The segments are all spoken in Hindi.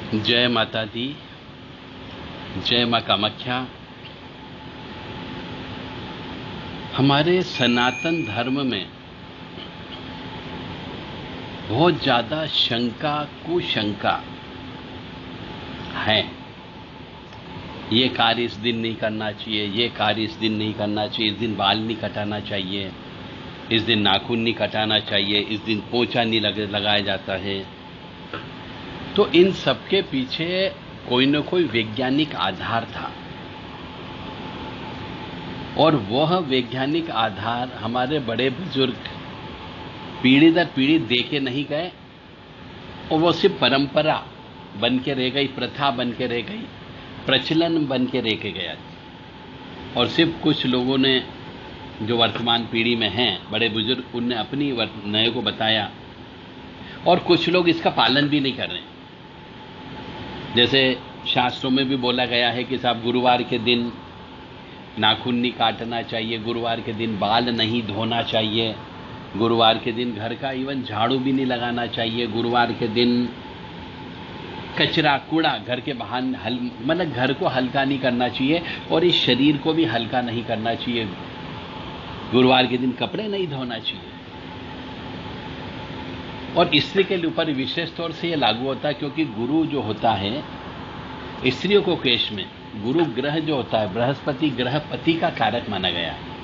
जय माता दी, जय माँ कामाख्या। हमारे सनातन धर्म में बहुत ज्यादा शंका कुशंका है। ये कार्य इस दिन नहीं करना चाहिए, ये कार्य इस दिन नहीं करना चाहिए, इस दिन बाल नहीं कटाना चाहिए, इस दिन नाखून नहीं कटाना चाहिए, इस दिन पोंछा नहीं लगाया जाता है। तो इन सबके पीछे कोई न कोई वैज्ञानिक आधार था, और वह वैज्ञानिक आधार हमारे बड़े बुजुर्ग पीढ़ी दर पीढ़ी दे के नहीं गए, और वो सिर्फ परंपरा बन के रह गई, प्रथा बन के रह गई, प्रचलन बन के रह के गया। और सिर्फ कुछ लोगों ने जो वर्तमान पीढ़ी में हैं बड़े बुजुर्ग, उनने अपनी नए को बताया, और कुछ लोग इसका पालन भी नहीं कर रहे। जैसे शास्त्रों में भी बोला गया है कि साहब गुरुवार के दिन नाखून नहीं काटना चाहिए, गुरुवार के दिन बाल नहीं धोना चाहिए, गुरुवार के दिन घर का इवन झाड़ू भी नहीं लगाना चाहिए, गुरुवार के दिन कचरा कूड़ा घर के बाहर मतलब घर को हल्का नहीं करना चाहिए, और इस शरीर को भी हल्का नहीं करना चाहिए। गुरुवार के दिन कपड़े नहीं धोना चाहिए। और स्त्री के ऊपर विशेष तौर से यह लागू होता है, क्योंकि गुरु जो होता है स्त्रियों को केश में गुरु ग्रह जो होता है, बृहस्पति ग्रह पति का कारक माना गया है।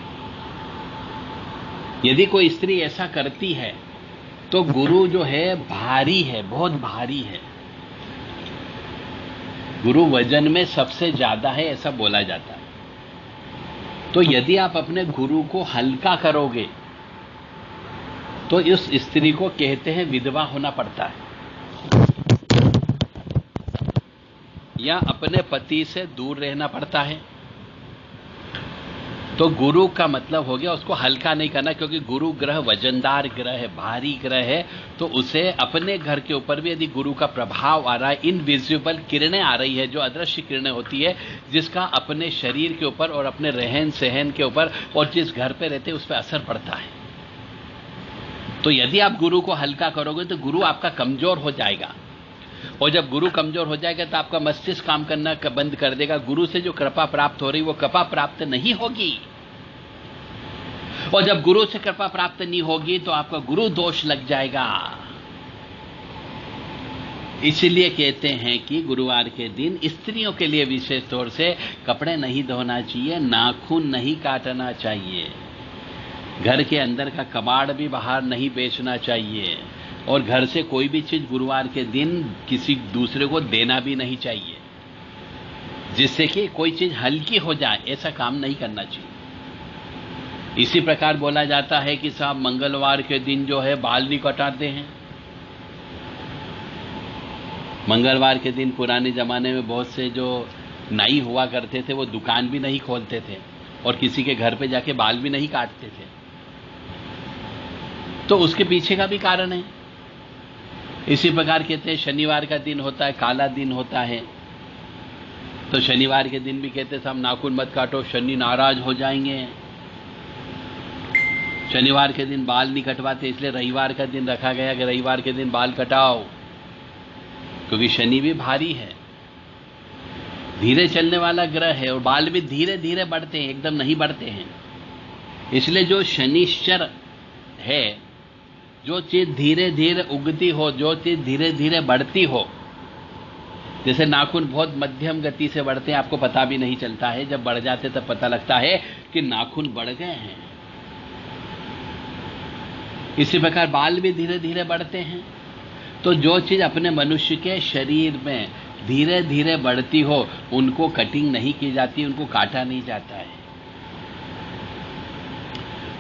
यदि कोई स्त्री ऐसा करती है तो गुरु जो है भारी है, बहुत भारी है। गुरु वजन में सबसे ज्यादा है, ऐसा बोला जाता है। तो यदि आप अपने गुरु को हल्का करोगे तो इस स्त्री को कहते हैं विधवा होना पड़ता है, या अपने पति से दूर रहना पड़ता है। तो गुरु का मतलब हो गया उसको हल्का नहीं करना, क्योंकि गुरु ग्रह वजनदार ग्रह है, भारी ग्रह है। तो उसे अपने घर के ऊपर भी यदि गुरु का प्रभाव आ रहा है, इनविजिबल किरणें आ रही है, जो अदृश्य किरणें होती है, जिसका अपने शरीर के ऊपर और अपने रहन सहन के ऊपर और जिस घर पे रहते हैं उस पर असर पड़ता है। तो यदि आप गुरु को हल्का करोगे तो गुरु आपका कमजोर हो जाएगा, और जब गुरु कमजोर हो जाएगा तो आपका मस्तिष्क काम करना बंद कर देगा। गुरु से जो कृपा प्राप्त हो रही वो कृपा प्राप्त नहीं होगी, और जब गुरु से कृपा प्राप्त नहीं होगी तो आपका गुरु दोष लग जाएगा। इसलिए कहते हैं कि गुरुवार के दिन स्त्रियों के लिए विशेष तौर से कपड़े नहीं धोना चाहिए, नाखून नहीं काटना चाहिए, घर के अंदर का कबाड़ भी बाहर नहीं बेचना चाहिए, और घर से कोई भी चीज गुरुवार के दिन किसी दूसरे को देना भी नहीं चाहिए, जिससे कि कोई चीज हल्की हो जाए, ऐसा काम नहीं करना चाहिए। इसी प्रकार बोला जाता है कि साहब मंगलवार के दिन जो है बाल नहीं कटाते हैं। मंगलवार के दिन पुराने जमाने में बहुत से जो नाई हुआ करते थे वो दुकान भी नहीं खोलते थे, और किसी के घर पे जाके बाल भी नहीं काटते थे। तो उसके पीछे का भी कारण है। इसी प्रकार कहते हैं शनिवार का दिन होता है, काला दिन होता है, तो शनिवार के दिन भी कहते हैं साहब नाखून मत काटो, शनि नाराज हो जाएंगे। शनिवार के दिन बाल नहीं कटवाते, इसलिए रविवार का दिन रखा गया कि रविवार के दिन बाल कटाओ, क्योंकि शनि भी भारी है, धीरे चलने वाला ग्रह है, और बाल भी धीरे धीरे बढ़ते हैं, एकदम नहीं बढ़ते हैं। इसलिए जो शनिश्चर है, जो चीज धीरे धीरे उगती हो, जो चीज धीरे धीरे बढ़ती हो, जैसे नाखून बहुत मध्यम गति से बढ़ते हैं, आपको पता भी नहीं चलता है, जब बढ़ जाते तब पता लगता है कि नाखून बढ़ गए हैं। इसी प्रकार बाल भी धीरे धीरे बढ़ते हैं। तो जो चीज अपने मनुष्य के शरीर में धीरे धीरे बढ़ती हो उनको कटिंग नहीं की जाती, उनको काटा नहीं जाता है।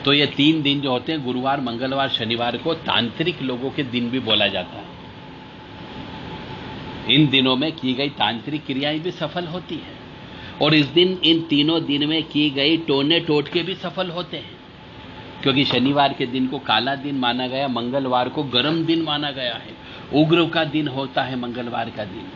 तो ये 3 दिन जो होते हैं, गुरुवार, मंगलवार, शनिवार को तांत्रिक लोगों के दिन भी बोला जाता है। इन दिनों में की गई तांत्रिक क्रियाएं भी सफल होती है, और इस दिन इन तीनों दिन में की गई टोने टोटके भी सफल होते हैं, क्योंकि शनिवार के दिन को काला दिन माना गया, मंगलवार को गर्म दिन माना गया है, उग्र का दिन होता है मंगलवार का दिन।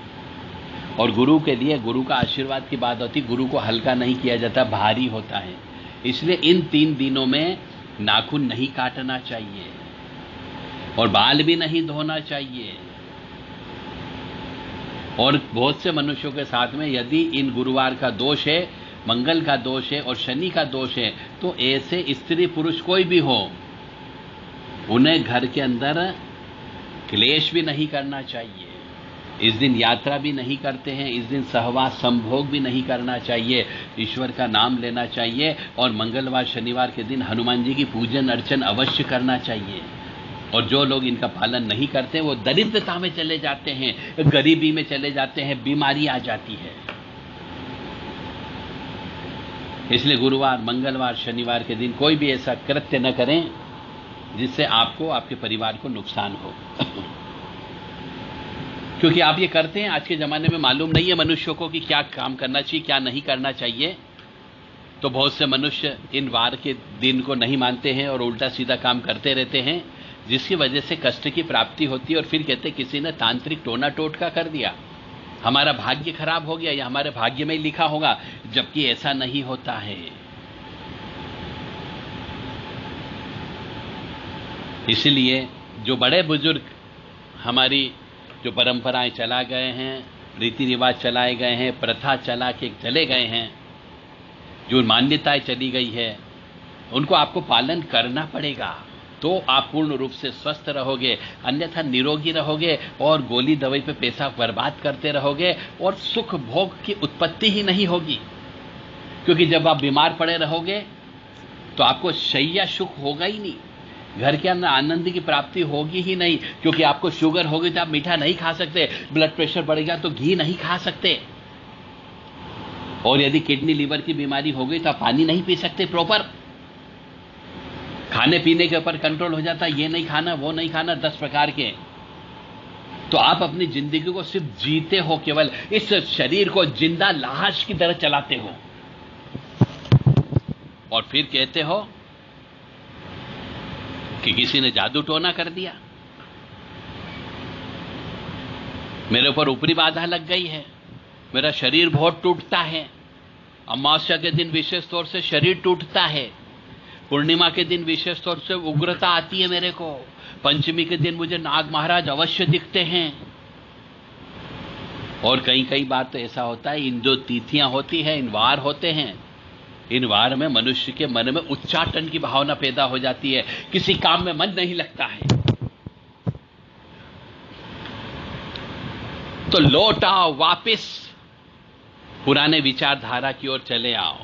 और गुरु के लिए गुरु का आशीर्वाद की बात होती, गुरु को हल्का नहीं किया जाता, भारी होता है। इसलिए इन 3 दिनों में नाखून नहीं काटना चाहिए, और बाल भी नहीं धोना चाहिए। और बहुत से मनुष्यों के साथ में यदि इन गुरुवार का दोष है, मंगल का दोष है और शनि का दोष है, तो ऐसे स्त्री पुरुष कोई भी हो, उन्हें घर के अंदर क्लेश भी नहीं करना चाहिए। इस दिन यात्रा भी नहीं करते हैं, इस दिन सहवास संभोग भी नहीं करना चाहिए, ईश्वर का नाम लेना चाहिए और मंगलवार शनिवार के दिन हनुमान जी की पूजन अर्चन अवश्य करना चाहिए। और जो लोग इनका पालन नहीं करते वो दरिद्रता में चले जाते हैं, गरीबी में चले जाते हैं, बीमारी आ जाती है। इसलिए गुरुवार, मंगलवार, शनिवार के दिन कोई भी ऐसा कृत्य न करें जिससे आपको, आपके परिवार को नुकसान हो। क्योंकि आप ये करते हैं, आज के जमाने में मालूम नहीं है मनुष्यों को कि क्या काम करना चाहिए, क्या नहीं करना चाहिए। तो बहुत से मनुष्य इन वार के दिन को नहीं मानते हैं और उल्टा सीधा काम करते रहते हैं, जिसकी वजह से कष्ट की प्राप्ति होती है। और फिर कहते किसी ने तांत्रिक टोना टोटका कर दिया, हमारा भाग्य खराब हो गया या हमारे भाग्य में ही लिखा होगा, जबकि ऐसा नहीं होता है। इसलिए जो बड़े बुजुर्ग हमारी जो परंपराएं चला गए हैं, रीति रिवाज चलाए गए हैं, प्रथा चला के चले गए हैं, जो मान्यताएं चली गई है, उनको आपको पालन करना पड़ेगा, तो आप पूर्ण रूप से स्वस्थ रहोगे। अन्यथा निरोगी रहोगे और गोली दवाई पे पैसा बर्बाद करते रहोगे और सुख भोग की उत्पत्ति ही नहीं होगी। क्योंकि जब आप बीमार पड़े रहोगे तो आपको शैया सुख होगा ही नहीं, घर के अंदर आनंद की प्राप्ति होगी ही नहीं। क्योंकि आपको शुगर होगी तो आप मीठा नहीं खा सकते, ब्लड प्रेशर बढ़ेगा तो घी नहीं खा सकते, और यदि किडनी लीवर की बीमारी हो गई तो आप पानी नहीं पी सकते प्रॉपर। खाने पीने के ऊपर कंट्रोल हो जाता है, ये नहीं खाना, वो नहीं खाना, 10 प्रकार के। तो आप अपनी जिंदगी को सिर्फ जीते हो, केवल इस शरीर को जिंदा लाश की तरह चलाते हो, और फिर कहते हो कि किसी ने जादू टोना कर दिया, मेरे ऊपर ऊपरी बाधा लग गई है, मेरा शरीर बहुत टूटता है। अमावस्या के दिन विशेष तौर से शरीर टूटता है, पूर्णिमा के दिन विशेष तौर से उग्रता आती है मेरे को, पंचमी के दिन मुझे नाग महाराज अवश्य दिखते हैं। और कई बार तो ऐसा होता है, इन जो तिथियां होती हैं, इन वार होते हैं, इन वार में मनुष्य के मन में उच्चाटन की भावना पैदा हो जाती है, किसी काम में मन नहीं लगता है। तो लौट आओ, वापिस पुराने विचारधारा की ओर चले आओ।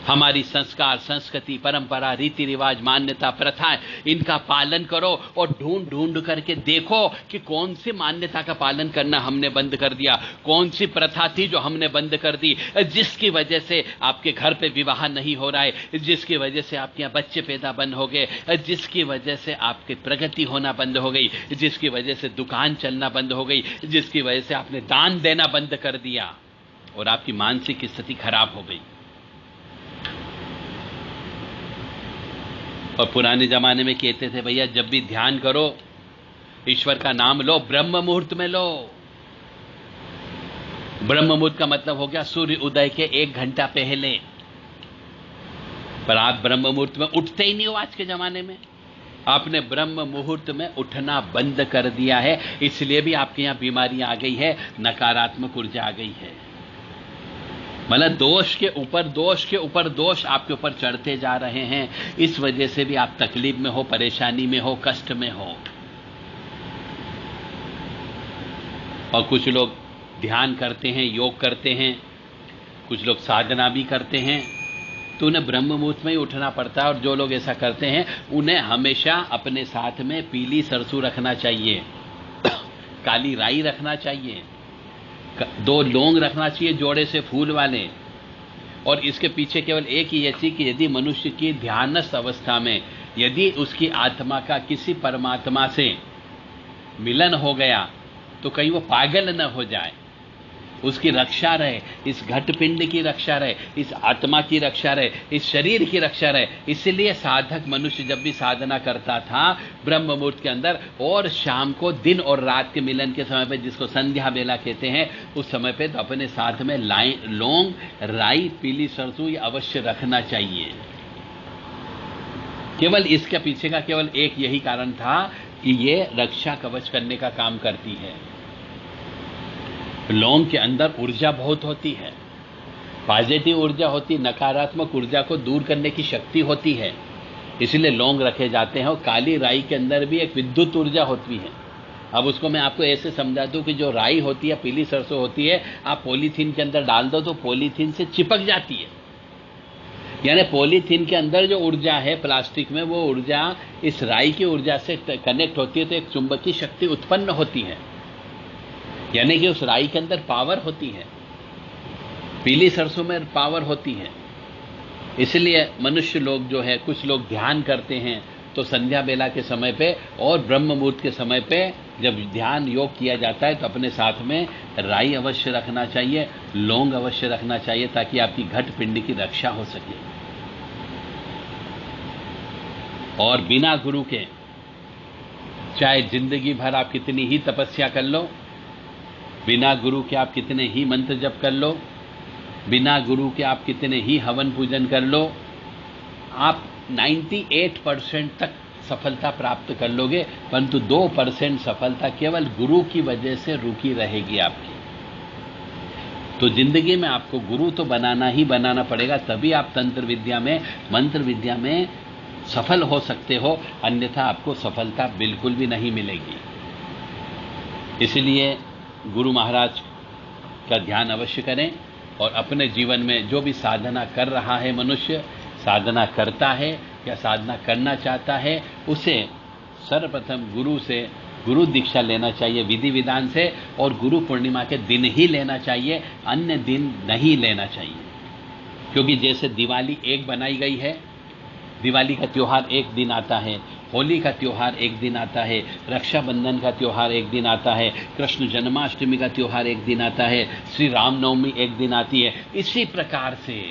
हमारी संस्कार, संस्कृति, परंपरा, रीति रिवाज, मान्यता, प्रथाएं, इनका पालन करो और ढूंढ ढूंढ करके देखो कि कौन सी मान्यता का पालन करना हमने बंद कर दिया, कौन सी प्रथा थी जो हमने बंद कर दी, जिसकी वजह से आपके घर पे विवाह नहीं हो रहा है, जिसकी वजह से आपके यहाँ बच्चे पैदा बंद हो गए, जिसकी वजह से आपकी प्रगति होना बंद हो गई, जिसकी वजह से दुकान चलना बंद हो गई, जिसकी वजह से आपने दान देना बंद कर दिया और आपकी मानसिक स्थिति खराब हो गई। और पुराने जमाने में कहते थे, भैया जब भी ध्यान करो ईश्वर का नाम लो, ब्रह्म मुहूर्त में लो। ब्रह्म मुहूर्त का मतलब हो गया सूर्य उदय के 1 घंटा पहले। पर आप ब्रह्म मुहूर्त में उठते ही नहीं हो। आज के जमाने में आपने ब्रह्म मुहूर्त में उठना बंद कर दिया है, इसलिए भी आपके यहां बीमारियां आ गई है, नकारात्मक ऊर्जा आ गई है। मतलब दोष के ऊपर दोष के ऊपर दोष आपके ऊपर चढ़ते जा रहे हैं। इस वजह से भी आप तकलीफ में हो, परेशानी में हो, कष्ट में हो। और कुछ लोग ध्यान करते हैं, योग करते हैं, कुछ लोग साधना भी करते हैं, तो उन्हें ब्रह्म मुहूर्त में ही उठना पड़ता है। और जो लोग ऐसा करते हैं उन्हें हमेशा अपने साथ में पीली सरसों रखना चाहिए, काली राई रखना चाहिए, 2 लौंग रखना चाहिए जोड़े से फूल वाले। और इसके पीछे केवल एक ही ये चीज कि यदि मनुष्य की ध्यानस्थ अवस्था में यदि उसकी आत्मा का किसी परमात्मा से मिलन हो गया तो कहीं वो पागल न हो जाए, उसकी रक्षा रहे, इस घटपिंड की रक्षा रहे, इस आत्मा की रक्षा रहे, इस शरीर की रक्षा रहे। इसलिए साधक मनुष्य जब भी साधना करता था ब्रह्म मुहूर्त के अंदर और शाम को, दिन और रात के मिलन के समय पे, जिसको संध्या बेला कहते हैं, उस समय पे तो अपने साथ में लौंग, राई, पीली सरसों ये अवश्य रखना चाहिए। केवल इसके पीछे का केवल एक यही कारण था कि ये रक्षा कवच करने का काम करती है। लौंग के अंदर ऊर्जा बहुत होती है, पॉजिटिव ऊर्जा होती, नकारात्मक ऊर्जा को दूर करने की शक्ति होती है, इसलिए लौंग रखे जाते हैं। और काली राई के अंदर भी एक विद्युत ऊर्जा होती है। अब उसको मैं आपको ऐसे समझा दूं कि जो राई होती है, पीली सरसों होती है, आप पॉलीथीन के अंदर डाल दो तो पॉलीथीन से चिपक जाती है। यानी पॉलीथीन के अंदर जो ऊर्जा है प्लास्टिक में, वो ऊर्जा इस राई की ऊर्जा से कनेक्ट होती है तो एक चुंबकीय शक्ति उत्पन्न होती है। यानी कि उस राई के अंदर पावर होती है, पीली सरसों में पावर होती है। इसलिए मनुष्य लोग जो है, कुछ लोग ध्यान करते हैं तो संध्या बेला के समय पे और ब्रह्म मुहूर्त के समय पे जब ध्यान योग किया जाता है तो अपने साथ में राई अवश्य रखना चाहिए, लौंग अवश्य रखना चाहिए, ताकि आपकी घट पिंड की रक्षा हो सके। और बिना गुरु के चाहे जिंदगी भर आप कितनी ही तपस्या कर लो, बिना गुरु के आप कितने ही मंत्र जप कर लो, बिना गुरु के आप कितने ही हवन पूजन कर लो, आप 98% तक सफलता प्राप्त कर लोगे, परंतु 2% सफलता केवल गुरु की वजह से रुकी रहेगी आपकी। तो जिंदगी में आपको गुरु तो बनाना ही बनाना पड़ेगा, तभी आप तंत्र विद्या में, मंत्र विद्या में सफल हो सकते हो, अन्यथा आपको सफलता बिल्कुल भी नहीं मिलेगी। इसलिए गुरु महाराज का ध्यान अवश्य करें और अपने जीवन में जो भी साधना कर रहा है मनुष्य, साधना करता है या साधना करना चाहता है, उसे सर्वप्रथम गुरु से गुरु दीक्षा लेना चाहिए विधि विधान से, और गुरु पूर्णिमा के दिन ही लेना चाहिए, अन्य दिन नहीं लेना चाहिए। क्योंकि जैसे दिवाली एक बनाई गई है, दिवाली का त्योहार एक दिन आता है, होली का त्योहार एक दिन आता है, रक्षाबंधन का त्योहार एक दिन आता है, कृष्ण जन्माष्टमी का त्योहार एक दिन आता है, श्री रामनवमी एक दिन आती है, इसी प्रकार से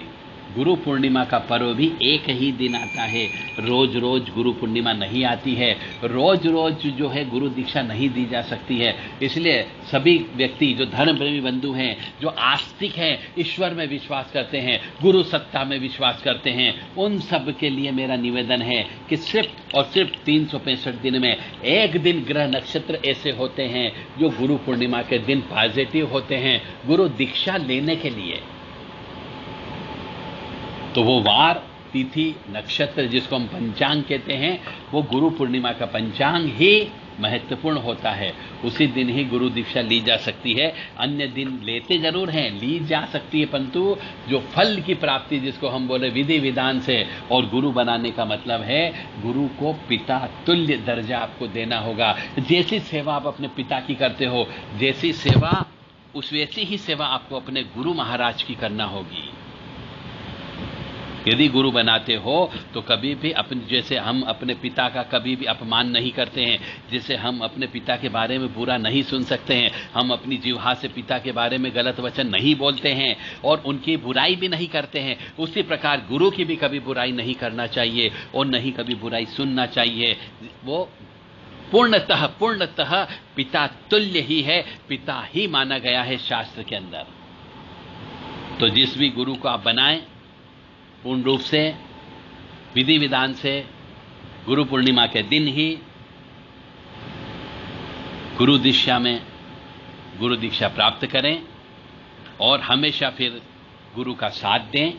गुरु पूर्णिमा का पर्व भी एक ही दिन आता है। रोज रोज गुरु पूर्णिमा नहीं आती है, रोज रोज जो है गुरु दीक्षा नहीं दी जा सकती है। इसलिए सभी व्यक्ति जो धर्म प्रेमी बंधु हैं, जो आस्तिक हैं, ईश्वर में विश्वास करते हैं, गुरु सत्ता में विश्वास करते हैं, उन सब के लिए मेरा निवेदन है कि सिर्फ और सिर्फ 365 दिन में एक दिन ग्रह नक्षत्र ऐसे होते हैं जो गुरु पूर्णिमा के दिन पॉजिटिव होते हैं गुरु दीक्षा लेने के लिए। तो वो वार, तिथि, नक्षत्र जिसको हम पंचांग कहते हैं, वो गुरु पूर्णिमा का पंचांग ही महत्वपूर्ण होता है। उसी दिन ही गुरु दीक्षा ली जा सकती है, अन्य दिन लेते जरूर हैं, ली जा सकती है, परंतु जो फल की प्राप्ति जिसको हम बोले विधि विधान से, और गुरु बनाने का मतलब है गुरु को पिता तुल्य दर्जा आपको देना होगा। जैसी सेवा आप अपने पिता की करते हो, जैसी सेवा उस वैसी ही सेवा आपको अपने गुरु महाराज की करना होगी। यदि गुरु बनाते हो तो कभी भी अपने, जैसे हम अपने पिता का कभी भी अपमान नहीं करते हैं, जैसे हम अपने पिता के बारे में बुरा नहीं सुन सकते हैं, हम अपनी जिह्वा से पिता के बारे में गलत वचन नहीं बोलते हैं और उनकी बुराई भी नहीं करते हैं, उसी प्रकार गुरु की भी कभी बुराई नहीं करना चाहिए और नहीं कभी बुराई सुनना चाहिए। वो पूर्णतः पिता तुल्य ही है, पिता ही माना गया है शास्त्र के अंदर। तो जिस भी गुरु को आप बनाएं, पूर्ण रूप से विधि विधान से गुरु पूर्णिमा के दिन ही गुरु दीक्षा में गुरु दीक्षा प्राप्त करें और हमेशा फिर गुरु का साथ दें,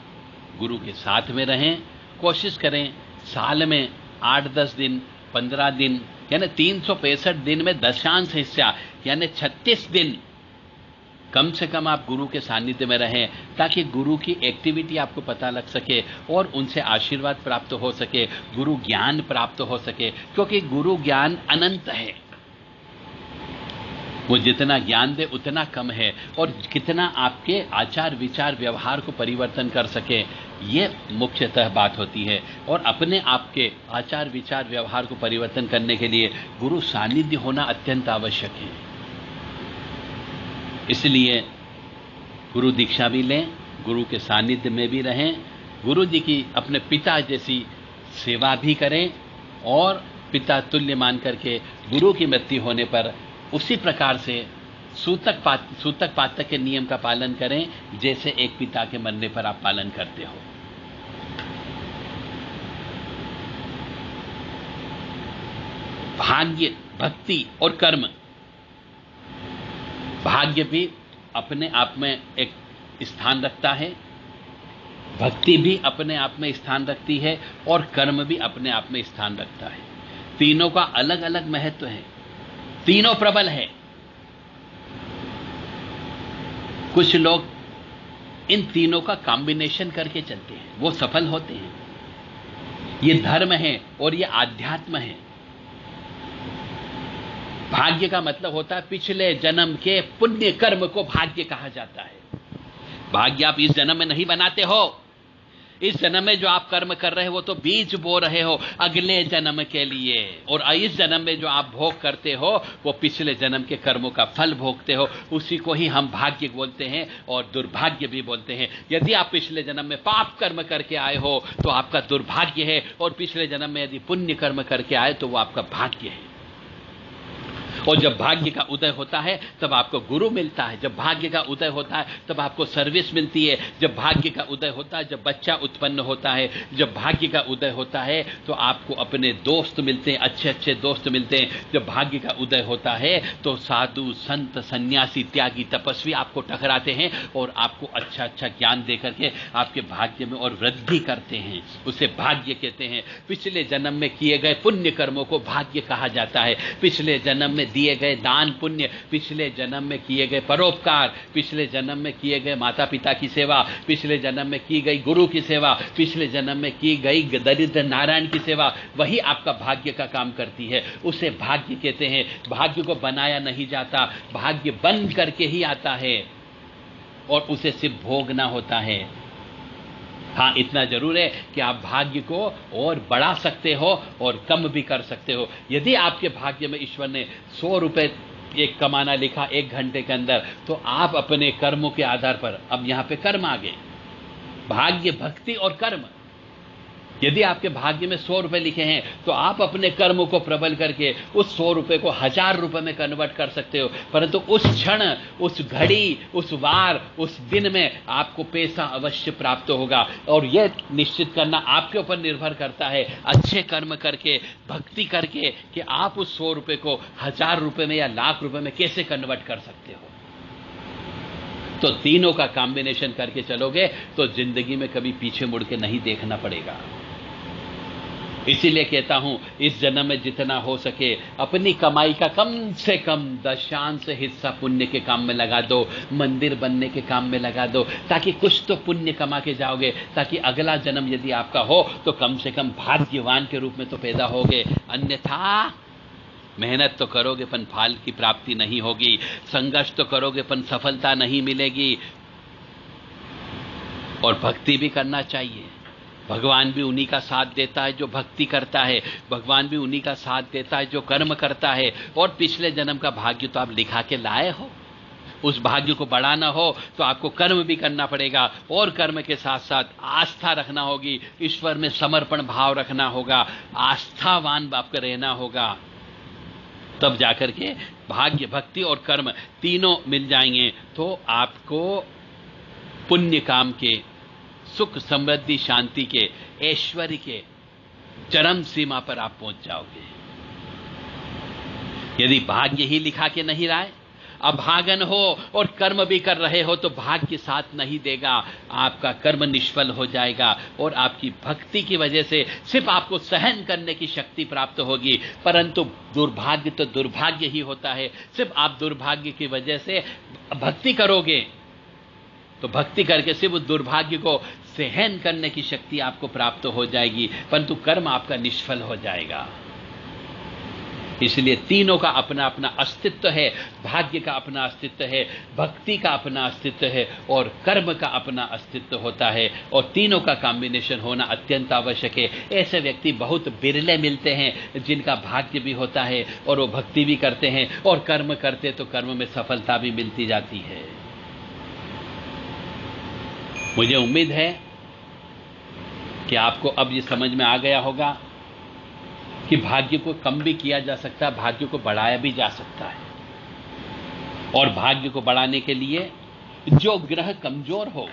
गुरु के साथ में रहें। कोशिश करें साल में 8-10 दिन, 15 दिन, यानी 365 दिन में दशांश हिस्सा यानी 36 दिन कम से कम आप गुरु के सानिध्य में रहें, ताकि गुरु की एक्टिविटी आपको पता लग सके और उनसे आशीर्वाद प्राप्त हो सके, गुरु ज्ञान प्राप्त हो सके। क्योंकि गुरु ज्ञान अनंत है, वो जितना ज्ञान दे उतना कम है, और कितना आपके आचार विचार व्यवहार को परिवर्तन कर सके, ये मुख्यतः बात होती है। और अपने आपके आचार विचार व्यवहार को परिवर्तन करने के लिए गुरु सानिध्य होना अत्यंत आवश्यक है। इसलिए गुरु दीक्षा भी लें, गुरु के सानिध्य में भी रहें, गुरु जी की अपने पिता जैसी सेवा भी करें और पिता तुल्य मान करके गुरु की मृत्यु होने पर उसी प्रकार से सूतक पातक के नियम का पालन करें जैसे एक पिता के मरने पर आप पालन करते हो। भाग्य, भक्ति और कर्म, भाग्य भी अपने आप में एक स्थान रखता है, भक्ति भी अपने आप में स्थान रखती है और कर्म भी अपने आप में स्थान रखता है। तीनों का अलग अलग महत्व है, तीनों प्रबल है। कुछ लोग इन तीनों का कॉम्बिनेशन करके चलते हैं, वो सफल होते हैं। ये धर्म है और ये आध्यात्म है। भाग्य का मतलब होता है पिछले जन्म के पुण्य कर्म को भाग्य कहा जाता है। भाग्य आप इस जन्म में नहीं बनाते हो। इस जन्म में जो आप कर्म कर रहे हो वो तो बीज बो रहे हो अगले जन्म के लिए, और इस जन्म में जो आप भोग करते हो वो पिछले जन्म के कर्मों का फल भोगते हो। उसी को ही हम भाग्य बोलते हैं और दुर्भाग्य भी बोलते हैं। यदि आप पिछले जन्म में पाप कर्म करके आए हो तो आपका दुर्भाग्य है, और पिछले जन्म में यदि पुण्य कर्म करके आए तो वो आपका भाग्य है। और जब भाग्य का उदय होता है तब आपको गुरु मिलता है, जब भाग्य का उदय होता है तब आपको सर्विस मिलती है, जब भाग्य का उदय होता है, जब बच्चा उत्पन्न होता है, जब भाग्य का उदय होता है तो आपको अपने दोस्त मिलते हैं, अच्छे अच्छे दोस्त मिलते हैं। जब भाग्य का उदय होता है तो साधु संत सन्यासी त्यागी तपस्वी आपको टकराते हैं और आपको अच्छा अच्छा ज्ञान देकर के आपके भाग्य में और वृद्धि करते हैं। उसे भाग्य कहते हैं। पिछले जन्म में किए गए पुण्य कर्मों को भाग्य कहा जाता है। पिछले जन्म में दिए गए दान पुण्य, पिछले जन्म में किए गए परोपकार, पिछले जन्म में किए गए माता पिता की सेवा, पिछले जन्म में की गई गुरु की सेवा, पिछले जन्म में की गई दरिद्र नारायण की सेवा, वही आपका भाग्य का काम करती है। उसे भाग्य कहते हैं। भाग्य को बनाया नहीं जाता, भाग्य बन करके ही आता है और उसे सिर्फ भोगना होता है। हाँ, इतना जरूर है कि आप भाग्य को और बढ़ा सकते हो और कम भी कर सकते हो। यदि आपके भाग्य में ईश्वर ने 100 रुपए एक कमाना लिखा 1 घंटे के अंदर, तो आप अपने कर्मों के आधार पर, अब यहां पे कर्म आ गए, भाग्य भक्ति और कर्म। यदि आपके भाग्य में 100 रुपए लिखे हैं तो आप अपने कर्मों को प्रबल करके उस 100 रुपए को 1000 रुपए में कन्वर्ट कर सकते हो। परंतु उस क्षण, उस घड़ी, उस वार, उस दिन में आपको पैसा अवश्य प्राप्त होगा। और यह निश्चित करना आपके ऊपर निर्भर करता है, अच्छे कर्म करके, भक्ति करके, कि आप उस 100 रुपए को 1000 रुपए में या लाख रुपए में कैसे कन्वर्ट कर सकते हो। तो तीनों का कॉम्बिनेशन करके चलोगे तो जिंदगी में कभी पीछे मुड़ के नहीं देखना पड़ेगा। इसीलिए कहता हूं, इस जन्म में जितना हो सके अपनी कमाई का कम से कम 10% हिस्सा पुण्य के काम में लगा दो, मंदिर बनने के काम में लगा दो, ताकि कुछ तो पुण्य कमा के जाओगे, ताकि अगला जन्म यदि आपका हो तो कम से कम भाग्यवान के रूप में तो पैदा होगे। अन्यथा मेहनत तो करोगे पर फल की प्राप्ति नहीं होगी, संघर्ष तो करोगे पर सफलता नहीं मिलेगी। और भक्ति भी करना चाहिए। भगवान भी उन्हीं का साथ देता है जो भक्ति करता है, भगवान भी उन्हीं का साथ देता है जो कर्म करता है। और पिछले जन्म का भाग्य तो आप लिखा के लाए हो, उस भाग्य को बढ़ाना हो तो आपको कर्म भी करना पड़ेगा, और कर्म के साथ साथ आस्था रखना होगी, ईश्वर में समर्पण भाव रखना होगा, आस्थावान आपको रहना होगा। तब जाकर के भाग्य, भक्ति और कर्म तीनों मिल जाएंगे तो आपको पुण्य काम के, सुख समृद्धि शांति के, ऐश्वर्य के चरम सीमा पर आप पहुंच जाओगे। यदि भाग्य ही लिखा के नहीं रहा है, अभागन हो और कर्म भी कर रहे हो तो भाग्य साथ नहीं देगा, आपका कर्म निष्फल हो जाएगा। और आपकी भक्ति की वजह से सिर्फ आपको सहन करने की शक्ति प्राप्त होगी, परंतु दुर्भाग्य तो दुर्भाग्य ही होता है। सिर्फ आप दुर्भाग्य की वजह से भक्ति करोगे तो भक्ति करके सिर्फ दुर्भाग्य को सहन करने की शक्ति आपको प्राप्त हो जाएगी, परंतु कर्म आपका निष्फल हो जाएगा। इसलिए तीनों का अपना अपना अस्तित्व है। भाग्य का अपना अस्तित्व है, भक्ति का अपना अस्तित्व है और कर्म का अपना अस्तित्व होता है। और तीनों का कॉम्बिनेशन होना अत्यंत आवश्यक है। ऐसे व्यक्ति बहुत बिरले मिलते हैं जिनका भाग्य भी होता है और वो भक्ति भी करते हैं और कर्म करते तो कर्म में सफलता भी मिलती जाती है। मुझे उम्मीद है कि आपको अब ये समझ में आ गया होगा कि भाग्य को कम भी किया जा सकता है, भाग्य को बढ़ाया भी जा सकता है। और भाग्य को बढ़ाने के लिए जो ग्रह कमजोर हो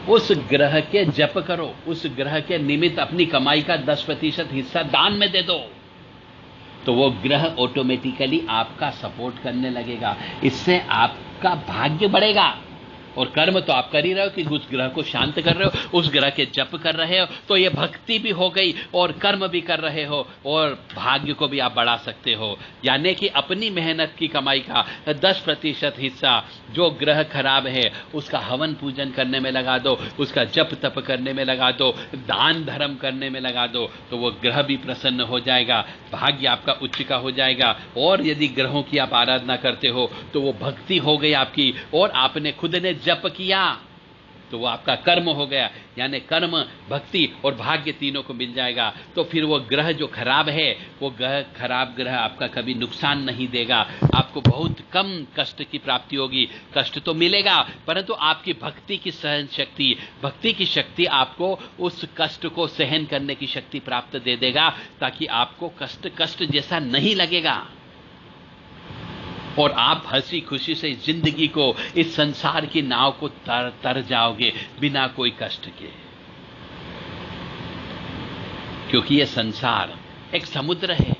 उस ग्रह के जप करो, उस ग्रह के निमित्त अपनी कमाई का 10% हिस्सा दान में दे दो, तो वो ग्रह ऑटोमेटिकली आपका सपोर्ट करने लगेगा। इससे आप आपका भाग्य बढ़ेगा। और कर्म तो आप कर ही रहे हो कि उस ग्रह को शांत कर रहे हो, उस ग्रह के जप कर रहे हो, तो ये भक्ति भी हो गई और कर्म भी कर रहे हो और भाग्य को भी आप बढ़ा सकते हो। यानी कि अपनी मेहनत की कमाई का 10% हिस्सा जो ग्रह खराब है उसका हवन पूजन करने में लगा दो, उसका जप तप करने में लगा दो, दान धर्म करने में लगा दो, तो वो ग्रह भी प्रसन्न हो जाएगा, भाग्य आपका उच्च का हो जाएगा। और यदि ग्रहों की आप आराधना करते हो तो वो भक्ति हो गई आपकी, और आपने खुद ने जप किया तो वो आपका कर्म हो गया। यानी कर्म, भक्ति और भाग्य तीनों को मिल जाएगा। तो फिर वो ग्रह जो खराब है, वो खराब ग्रह आपका कभी नुकसान नहीं देगा, आपको बहुत कम कष्ट की प्राप्ति होगी। कष्ट तो मिलेगा परंतु आपकी भक्ति की सहन शक्ति, भक्ति की शक्ति आपको उस कष्ट को सहन करने की शक्ति प्राप्त दे देगा, ताकि आपको कष्ट जैसा नहीं लगेगा और आप हंसी खुशी से जिंदगी को, इस संसार की नाव को तर जाओगे बिना कोई कष्ट के। क्योंकि यह संसार एक समुद्र है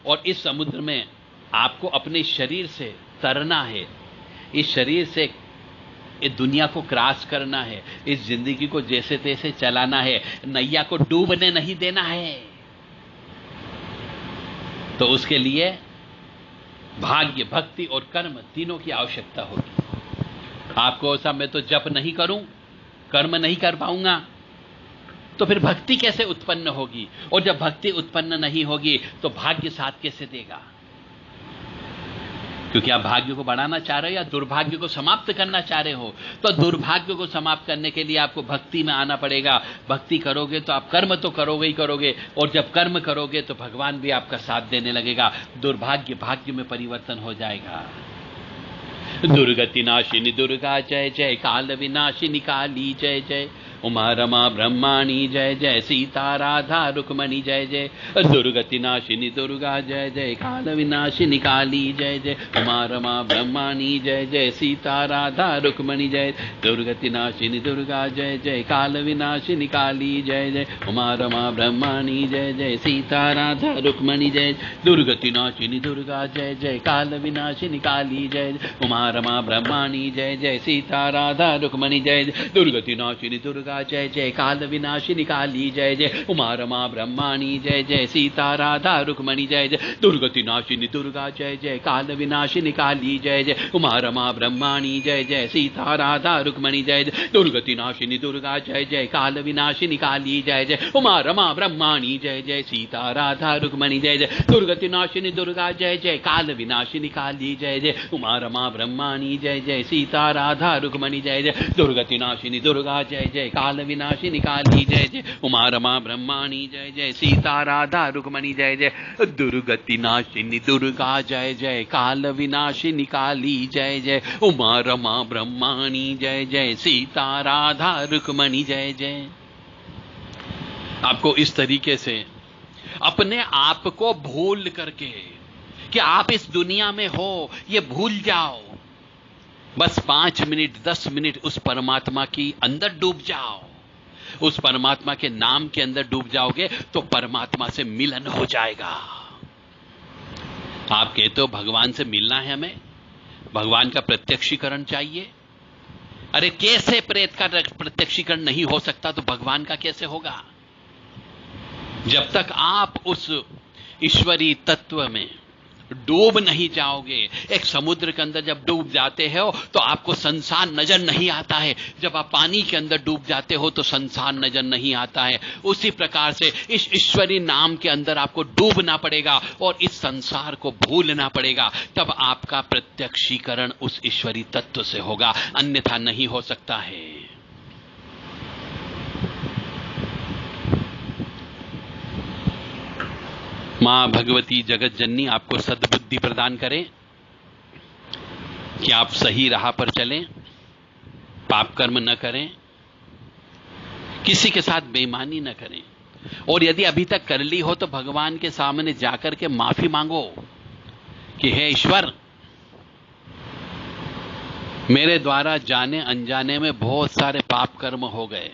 और इस समुद्र में आपको अपने शरीर से तरना है, इस शरीर से इस दुनिया को क्रॉस करना है, इस जिंदगी को जैसे तैसे चलाना है, नैया को डूबने नहीं देना है। तो उसके लिए भाग्य, भक्ति और कर्म तीनों की आवश्यकता होगी। आपको सब मैं तो जप नहीं करूं, कर्म नहीं कर पाऊंगा, तो फिर भक्ति कैसे उत्पन्न होगी? और जब भक्ति उत्पन्न नहीं होगी तो भाग्य साथ कैसे देगा? क्योंकि आप भाग्य को बढ़ाना चाह रहे हो या दुर्भाग्य को समाप्त करना चाह रहे हो। तो दुर्भाग्य को समाप्त करने के लिए आपको भक्ति में आना पड़ेगा। भक्ति करोगे तो आप कर्म तो करोगे ही करोगे, और जब कर्म करोगे तो भगवान भी आपका साथ देने लगेगा, दुर्भाग्य भाग्य में परिवर्तन हो जाएगा। दुर्गति नाशिनी दुर्गा जय जय, काल विनाशिनी काली जय जय, उमा रमा ब्रह्माणी जय जय, सीता राधा रुक्मणी जय जय। दुर्गति नाशिनी दुर्गा जय जय, काल विनाशिनी काली जय जय, उमा रमा ब्रह्माणी जय जय, सीता राधा रुक्मणी जय। दुर्गति नाशिनी दुर्गा जय जय, काल विनाशिनी काली जय जय, उमा रमा ब्रह्माणी जय जय, सीता राधा रुक्मणी जय। दुर्गति नाशिनी दुर्गा जय जय, काल विनाशिनी काली जय जय, उमा रमा ब्रह्माणी जय जय, सीता राधा रुक्मणी जय। दुर्गति नाशिनी दुर्गा जय जय, काल विनाशिनी काली जय जय, उमा रमा ब्रह्माणी जय जय, सीता राधा रुक्मणी जय जय। दुर्गति नाशिनी दुर्गा जय जय, काल विनाशिनी काली जय जय, उमा रमा ब्रह्माणी जय जय, सीता राधा रुक्मणी जय जय। दुर्गति नाशिनी दुर्गा जय जय, काल विनाशिनी काली जय जय, उमा रमा ब्रह्माणी जय जय, सीता राधा रुक्मणी जय जय। दुर्गति नाशिनी दुर्गा जय जय, काल विनाशिनी काली जय जय, उमा रमा ब्रह्माणी जय जय, सीता राधा रुक्मणी जय जय। दुर्गति नाशिनी दुर्गा जय जय, काल विनाशिनी काली जय जय, उमा रमा ब्रह्माणी जय जय, सीता राधा रुक्मणी जय जय। दुर्गति नाशिनी दुर्गा जय जय, काल विनाशिनी काली जय जय, उमा रमा ब्रह्माणी जय जय, सीता राधा रुक्मणी जय जय। आपको इस तरीके से अपने आप को भूल करके कि आप इस दुनिया में हो, ये भूल जाओ। बस 5 मिनट 10 मिनट उस परमात्मा की अंदर डूब जाओ, उस परमात्मा के नाम के अंदर डूब जाओगे तो परमात्मा से मिलन हो जाएगा। आप कहते हो भगवान से मिलना है, हमें भगवान का प्रत्यक्षीकरण चाहिए। अरे कैसे प्रेत का प्रत्यक्षीकरण नहीं हो सकता तो भगवान का कैसे होगा? जब तक आप उस ईश्वरीय तत्व में डूब नहीं जाओगे। एक समुद्र के अंदर जब डूब जाते हो तो आपको संसार नजर नहीं आता है, जब आप पानी के अंदर डूब जाते हो तो संसार नजर नहीं आता है। उसी प्रकार से इस ईश्वरीय नाम के अंदर आपको डूबना पड़ेगा और इस संसार को भूलना पड़ेगा, तब आपका प्रत्यक्षीकरण उस ईश्वरीय तत्व से होगा, अन्यथा नहीं हो सकता है। मां भगवती जगत जननी आपको सद्बुद्धि प्रदान करें कि आप सही राह पर चलें, पाप कर्म न करें, किसी के साथ बेईमानी न करें, और यदि अभी तक कर ली हो तो भगवान के सामने जाकर के माफी मांगो कि हे ईश्वर, मेरे द्वारा जाने अनजाने में बहुत सारे पाप कर्म हो गए,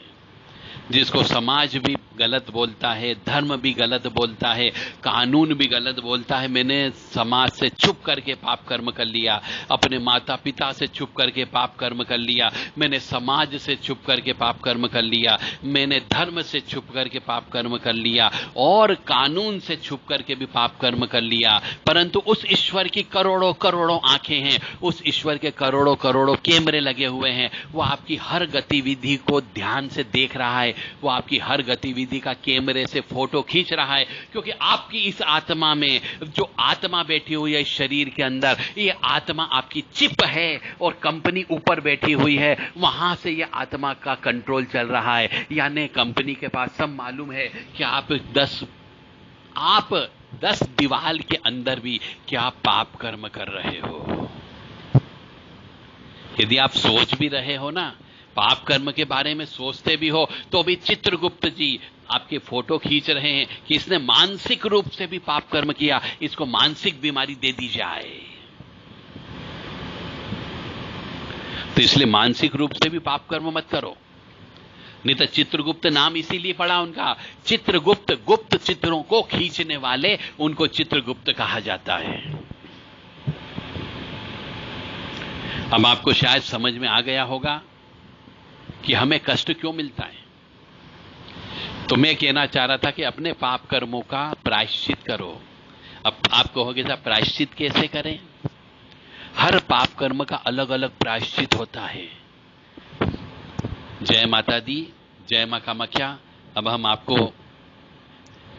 जिसको समाज भी गलत बोलता है, धर्म भी गलत बोलता है, कानून भी गलत बोलता है। मैंने समाज से छुप करके पाप कर्म कर लिया, अपने माता पिता से छुप करके पाप कर्म कर लिया, मैंने समाज से छुप करके पाप कर्म कर लिया, मैंने धर्म से छुप करके पाप कर्म कर लिया और कानून से छुप करके भी पाप कर्म कर लिया। परंतु उस ईश्वर की करोड़ों करोड़ों आंखें हैं, उस ईश्वर के करोड़ों करोड़ों कैमरे लगे हुए हैं। वो आपकी हर गतिविधि को ध्यान से देख रहा है, वो आपकी हर गतिविधि का कैमरे से फोटो खींच रहा है, क्योंकि आपकी इस आत्मा में जो आत्मा बैठी हुई है इस शरीर के अंदर, ये आत्मा आपकी चिप है और कंपनी ऊपर बैठी हुई है, वहां से ये आत्मा का कंट्रोल चल रहा है। यानी कंपनी के पास सब मालूम है कि आप 10 दीवार के अंदर भी क्या पाप कर्म कर रहे हो। यदि आप सोच भी रहे हो ना, पाप कर्म के बारे में सोचते भी हो, तो भी चित्रगुप्त जी आपके फोटो खींच रहे हैं कि इसने मानसिक रूप से भी पाप कर्म किया, इसको मानसिक बीमारी दे दी जाए। तो इसलिए मानसिक रूप से भी पाप कर्म मत करो। नहीं तो चित्रगुप्त नाम इसीलिए पड़ा उनका, चित्रगुप्त, गुप्त चित्रों को खींचने वाले, उनको चित्रगुप्त कहा जाता है। अब आपको शायद समझ में आ गया होगा कि हमें कष्ट क्यों मिलता है। तो मैं कहना चाह रहा था कि अपने पाप कर्मों का प्रायश्चित करो। अब आप कहोगे साहब प्रायश्चित कैसे करें? हर पाप कर्म का अलग अलग प्रायश्चित होता है। जय माता दी, जय मां कामाख्या। अब हम आपको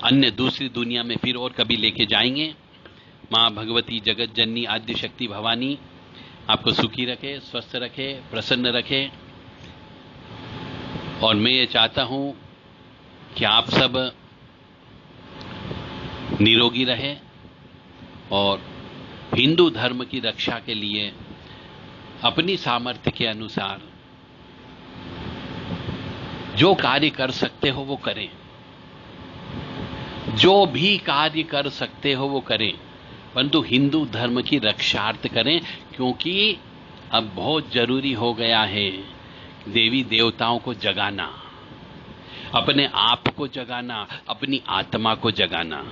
अन्य दूसरी दुनिया में फिर और कभी लेके जाएंगे। मां भगवती, जगत जननी, आद्य शक्ति भवानी आपको सुखी रखे, स्वस्थ रखे, प्रसन्न रखे। और मैं ये चाहता हूं कि आप सब निरोगी रहे और हिंदू धर्म की रक्षा के लिए अपनी सामर्थ्य के अनुसार जो कार्य कर सकते हो वो करें, जो भी कार्य कर सकते हो वो करें, परंतु हिंदू धर्म की रक्षार्थ करें। क्योंकि अब बहुत जरूरी हो गया है देवी देवताओं को जगाना, अपने आप को जगाना, अपनी आत्मा को जगाना।